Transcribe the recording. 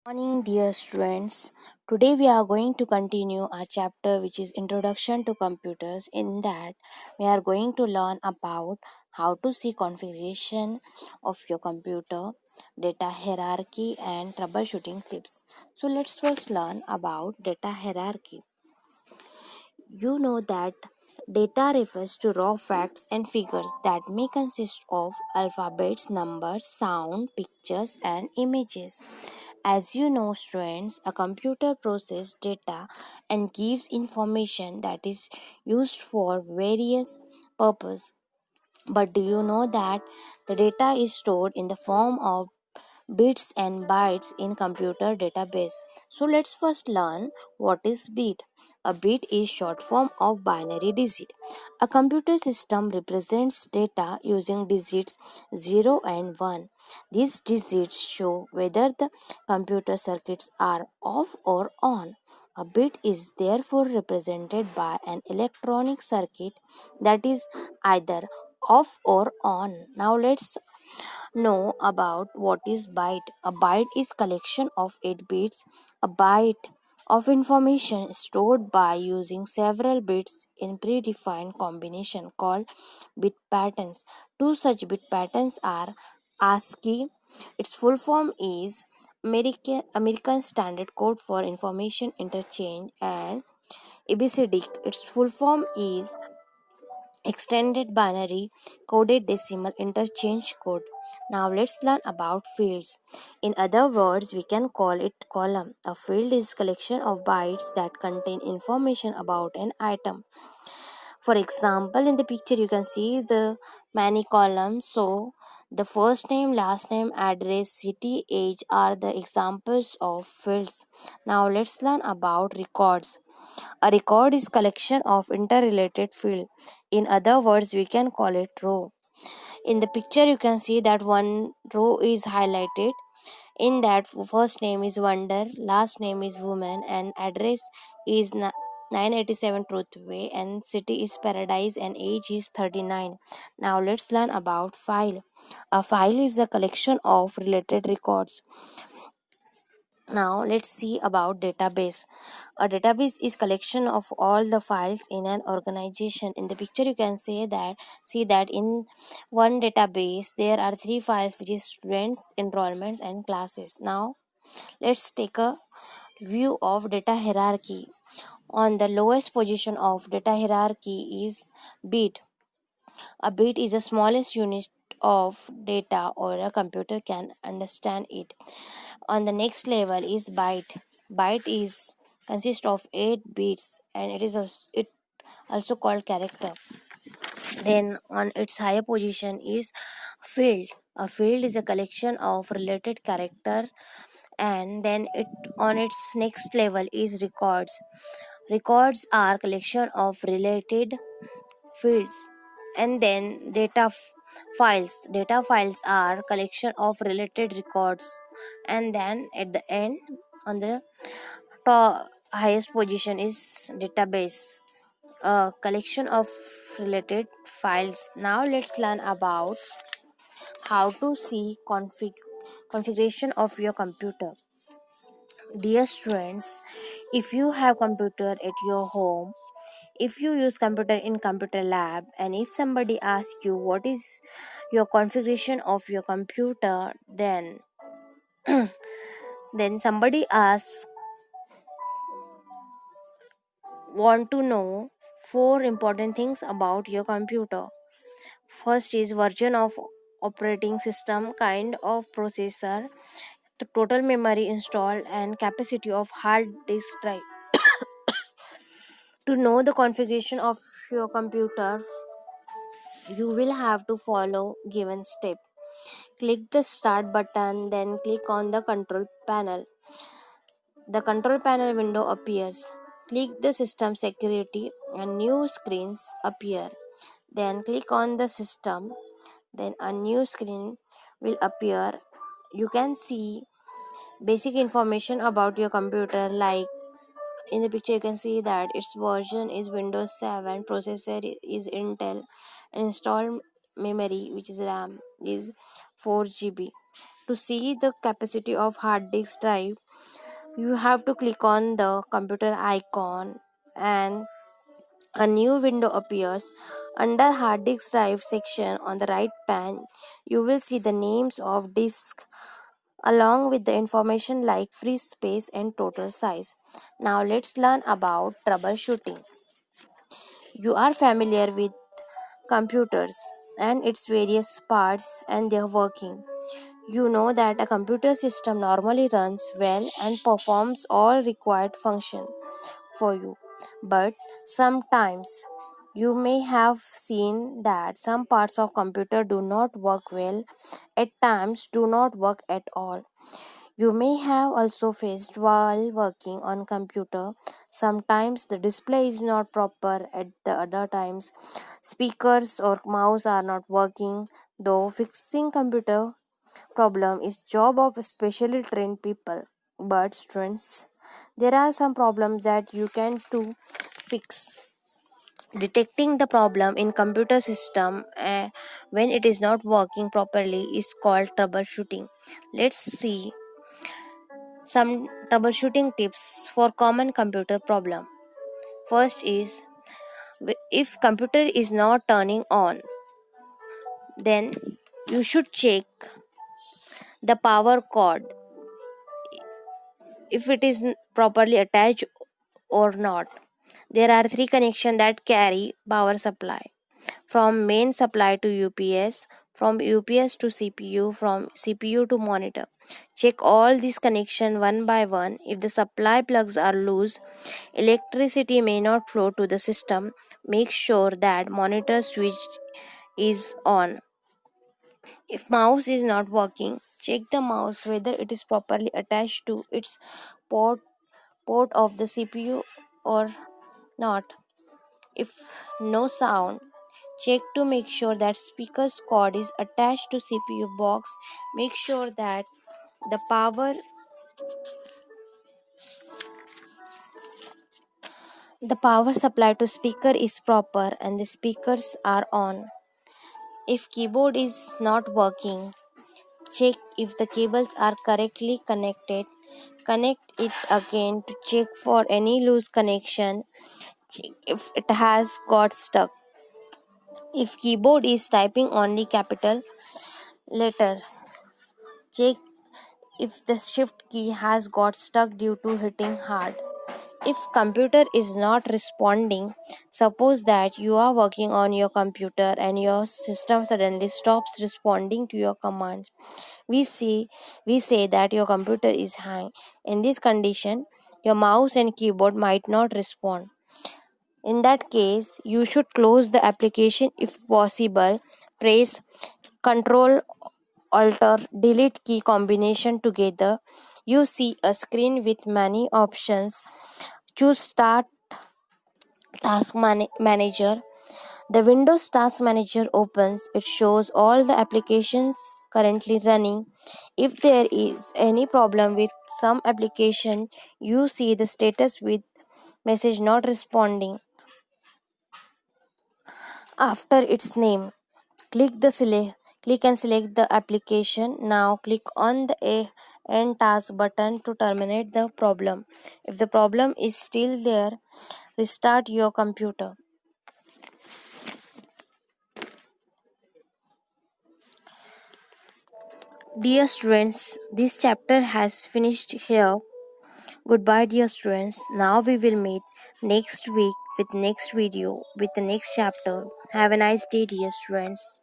Morning, dear students. Today we are going to continue our chapter which is Introduction to Computers. In that, we are going to learn about how to see configuration of your computer, data hierarchy, and troubleshooting tips. So, let's first learn about data hierarchy. You know that data refers to raw facts and figures that may consist of alphabets, numbers, sound, pictures, and images. As you know, students, a computer processes data and gives information that is used for various purposes. But do you know that the data is stored in the form of bits and bytes in computer database? So let's first learn what is bit. A bit is short form of binary digit. A computer system represents data using digits 0 and 1. These digits show whether the computer circuits are off or on. A bit is therefore represented by an electronic circuit that is either off or on. Now let's know about what is byte. A byte is collection of 8 bits. A byte of information stored by using several bits in predefined combination called bit patterns. Two such bit patterns are ASCII. Its full form is American Standard Code for Information Interchange, and ABCD. Its full form is Extended Binary Coded Decimal Interchange Code. Now let's learn about fields. In other words, we can call it column. A field is collection of bytes that contain information about an item. For example, in the picture you can see the many columns. So the first name, last name, address, city, age are the examples of fields. Now let's learn about records. A record is collection of interrelated field. In other words, we can call it row. In the picture, you can see that one row is highlighted. In that, first name is Wonder, last name is Woman, and address is 987 Truth Way, and city is Paradise, and age is 39. Now let's learn about file. A file is a collection of related records. Now let's see about database. A database is collection of all the files in an organization. In the picture you can see that in one database there are three files, which is students, enrollments, and classes. Now let's take a view of data hierarchy. On the lowest position of data hierarchy is bit. A bit is the smallest unit of data or a computer can understand it. On the next level is byte. Byte is consists of 8 bits, and it also called character. Then on its higher position is field. A field is a collection of related character, and then it on its next level is records. Records are collection of related fields, and then files. Data files are collection of related records, and then at the end, on the highest position is database, a collection of related files. Now let's learn about how to see configuration of your computer. Dear students, if you have computer at your home, if you use computer in computer lab, and if somebody asks you what is your configuration of your computer, then somebody asks want to know four important things about your computer. First is version of operating system, kind of processor, the total memory installed, and capacity of hard disk drive. To know the configuration of your computer, you will have to follow given step. Click the start button, then click on the control panel. The control panel window appears. Click the system security and new screens appear. Then click on the system, then a new screen will appear. You can see basic information about your computer, like in the picture you can see that its version is Windows 7, processor is Intel, and installed memory, which is RAM, is 4 GB. To see the capacity of hard disk drive, you have to click on the computer icon and a new window appears. Under hard disk drive section on the right pane, you will see the names of disk along with the information like free space and total size. Now let's learn about troubleshooting. You are familiar with computers and its various parts and their working. You know that a computer system normally runs well and performs all required function for you. But sometimes you may have seen that some parts of computer do not work well, at times do not work at all. You may have also faced while working on computer. Sometimes the display is not proper at the other times. Speakers or mouse are not working. Though fixing computer problem is job of specially trained people. But students, there are some problems that you can to fix. Detecting the problem in computer system when it is not working properly is called troubleshooting. Let's see some troubleshooting tips for common computer problem. First is if computer is not turning on, then you should check the power cord if it is properly attached or not. There are three connections that carry power supply from main supply to UPS, from UPS to CPU, from CPU to monitor. Check all these connections one by one. If the supply plugs are loose, electricity may not flow to the system. Make sure that monitor switch is on. If mouse is not working, check the mouse whether it is properly attached to its port of the CPU or not. If no sound, check to make sure that speaker's cord is attached to CPU box. Make sure that the power supply to speaker is proper and the speakers are on. If keyboard is not working, check if the cables are correctly connected. Connect it again to check for any loose connection. Check if it has got stuck. If keyboard is typing only capital letter, check if the shift key has got stuck due to hitting hard. If computer is not responding, suppose that you are working on your computer and your system suddenly stops responding to your commands. We say that your computer is hang. In this condition, your mouse and keyboard might not respond. In that case, you should close the application if possible. Press Ctrl Alter Delete key combination together. You see a screen with many options. Choose Start Manager. The Windows Task Manager opens. It shows all the applications currently running. If there is any problem with some application, you see the status with message not responding after its name. Click and select the application. Now click on the End Task button to terminate the problem. If the problem is still there, restart your computer. Dear students, this chapter has finished here. Goodbye, dear students. Now we will meet next week with next video with the next chapter. Have a nice day, dear students.